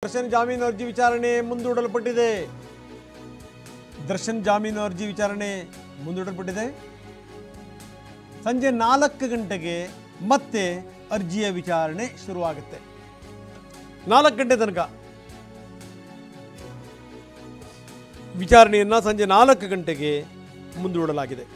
ದರ್ಶನ್ ಜಾಮೀನು ಅರ್ಜಿ ವಿಚಾರಣೆ ಮುಂದೂಡಲ್ಪಟ್ಟಿದೆ. ದರ್ಶನ್ ಜಾಮೀನು ಅರ್ಜಿ ವಿಚಾರಣೆ ಮುಂದೂಡಲ್ಪಟ್ಟಿದೆ. ಸಂಜೆ 4 ಗಂಟೆಗೆ ಮತ್ತೆ ಅರ್ಜಿಯ ವಿಚಾರಣೆ ಶುರುವಾಗುತ್ತೆ. 4 ಗಂಟೆ ತನಕ ವಿಚಾರಣೆಯನ್ನು ಸಂಜೆ 4 ಗಂಟೆಗೆ ಮುಂದೂಡಲಾಗಿದೆ.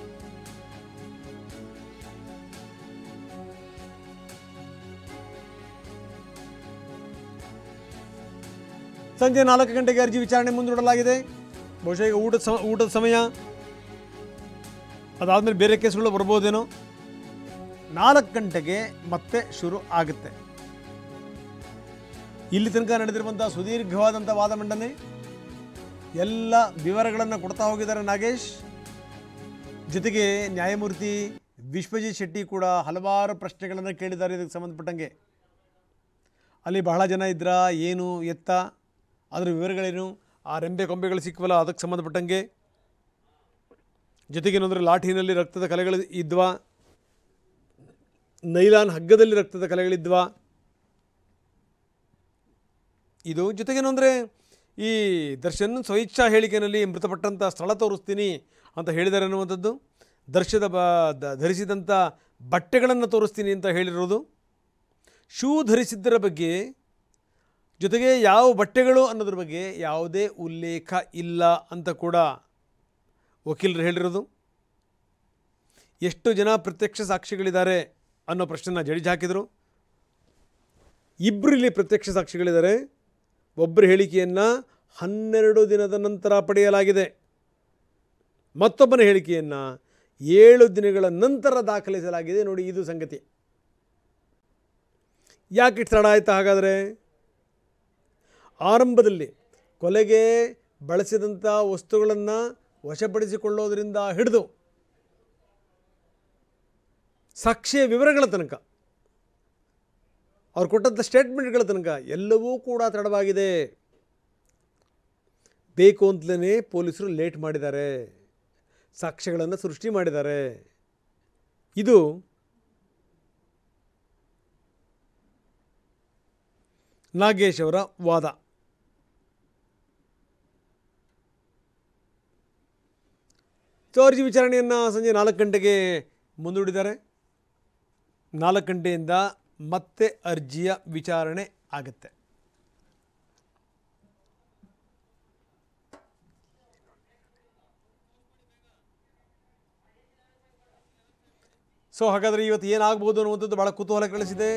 ಸಂಜೆ 4 ಗಂಟೆಗೆ ಅರ್ಜಿ ವಿಚಾರಣೆ ಮುಂದೂಡಲಾಗಿದೆ. ಬಹುಶಃ ಈಗ ಊಟದ ಸಮಯ, ಅದಾದಮೇಲೆ ಬೇರೆ ಕೇಸ್ಗಳು ಬರ್ಬೋದೇನೋ. 4 ಗಂಟೆಗೆ ಮತ್ತೆ ಶುರು ಆಗುತ್ತೆ. ಇಲ್ಲಿ ತನಕ ನಡೆದಿರುವಂಥ ಸುದೀರ್ಘವಾದಂಥ ವಾದ ಮಂಡನೆ, ಎಲ್ಲ ವಿವರಗಳನ್ನು ಕೊಡ್ತಾ ಹೋಗಿದ್ದಾರೆ ನಾಗೇಶ್. ಜೊತೆಗೆ ನ್ಯಾಯಮೂರ್ತಿ ವಿಶ್ವಜಿತ್ ಶೆಟ್ಟಿ ಕೂಡ ಹಲವಾರು ಪ್ರಶ್ನೆಗಳನ್ನು ಕೇಳಿದ್ದಾರೆ ಇದಕ್ಕೆ ಸಂಬಂಧಪಟ್ಟಂಗೆ. ಅಲ್ಲಿ ಬಹಳ ಜನ ಇದ್ರಾ, ಏನು ಎತ್ತ, ಅದರ ವಿವರಗಳೇನು, ಆ ರೆಂಬೆ ಕೊಂಬೆಗಳು ಸಿಕ್ಕವಲ್ಲ ಅದಕ್ಕೆ ಸಂಬಂಧಪಟ್ಟಂಗೆ, ಜೊತೆಗೇನೆಂದರೆ ಲಾಠಿನಲ್ಲಿ ರಕ್ತದ ಕಲೆಗಳು ಇದ್ವಾ, ನೈಲಾನ್ ಹಗ್ಗದಲ್ಲಿ ರಕ್ತದ ಕಲೆಗಳಿದ್ವಾ, ಇದು ಜೊತೆಗೇನೆಂದರೆ ಈ ದರ್ಶನ್ ಸ್ವಇಚ್ಛಾ ಹೇಳಿಕೆಯಲ್ಲಿ ಮೃತಪಟ್ಟಂಥ ಸ್ಥಳ ತೋರಿಸ್ತೀನಿ ಅಂತ ಹೇಳಿದ್ದಾರೆ ಅನ್ನುವಂಥದ್ದು, ಧರಿಸಿದಂಥ ಬಟ್ಟೆಗಳನ್ನು ತೋರಿಸ್ತೀನಿ ಅಂತ ಹೇಳಿರೋದು, ಶೂ ಧರಿಸಿದ್ದರ ಬಗ್ಗೆ, ಜೊತೆಗೆ ಯಾವ ಬಟ್ಟೆಗಳು ಅನ್ನೋದ್ರ ಬಗ್ಗೆ ಯಾವುದೇ ಉಲ್ಲೇಖ ಇಲ್ಲ ಅಂತ ಕೂಡ ವಕೀಲರು ಹೇಳಿರೋದು. ಎಷ್ಟು ಜನ ಪ್ರತ್ಯಕ್ಷ ಸಾಕ್ಷಿಗಳಿದ್ದಾರೆ ಅನ್ನೋ ಪ್ರಶ್ನೆನ ಜಡ್ಜ್ ಹಾಕಿದರು. 2 ಇಲ್ಲಿ ಪ್ರತ್ಯಕ್ಷ ಸಾಕ್ಷಿಗಳಿದ್ದಾರೆ. ಒಬ್ಬರ ಹೇಳಿಕೆಯನ್ನು 12 ದಿನದ ನಂತರ ಪಡೆಯಲಾಗಿದೆ. ಮತ್ತೊಬ್ಬನ ಹೇಳಿಕೆಯನ್ನು 7 ದಿನಗಳ ನಂತರ ದಾಖಲಿಸಲಾಗಿದೆ. ನೋಡಿ, ಇದು ಸಂಗತಿ. ಯಾಕೆ ತಡ ಆಯಿತಾ ಹಾಗಾದರೆ? ಆರಂಭದಲ್ಲಿ ಕೊಲೆಗೆ ಬಳಸಿದಂಥ ವಸ್ತುಗಳನ್ನು ವಶಪಡಿಸಿಕೊಳ್ಳೋದರಿಂದ ಹಿಡಿದು ಸಾಕ್ಷಿಯ ವಿವರಗಳ ತನಕ, ಅವ್ರು ಕೊಟ್ಟಂಥ ಸ್ಟೇಟ್ಮೆಂಟ್ಗಳ ತನಕ ಎಲ್ಲವೂ ಕೂಡ ತಡವಾಗಿದೆ. ಬೇಕು ಅಂತಲೇ ಪೊಲೀಸರು ಲೇಟ್ ಮಾಡಿದ್ದಾರೆ, ಸಾಕ್ಷ್ಯಗಳನ್ನು ಸೃಷ್ಟಿ ಮಾಡಿದ್ದಾರೆ. ಇದು ನಾಗೇಶ್ ಅವರ ವಾದ. ಅರ್ಜಿ ವಿಚಾರಣೆಯನ್ನು ಸಂಜೆ 4 ಗಂಟೆಗೆ ಮುಂದೂಡಿದ್ದಾರೆ. 4 ಗಂಟೆಯಿಂದ ಮತ್ತೆ ಅರ್ಜಿಯ ವಿಚಾರಣೆ ಆಗುತ್ತೆ. ಹಾಗಾದರೆ ಇವತ್ತು ಏನಾಗ್ಬೋದು ಅನ್ನುವಂಥದ್ದು ಭಾಳ ಕುತೂಹಲ ಕಳಿಸಿದೆ.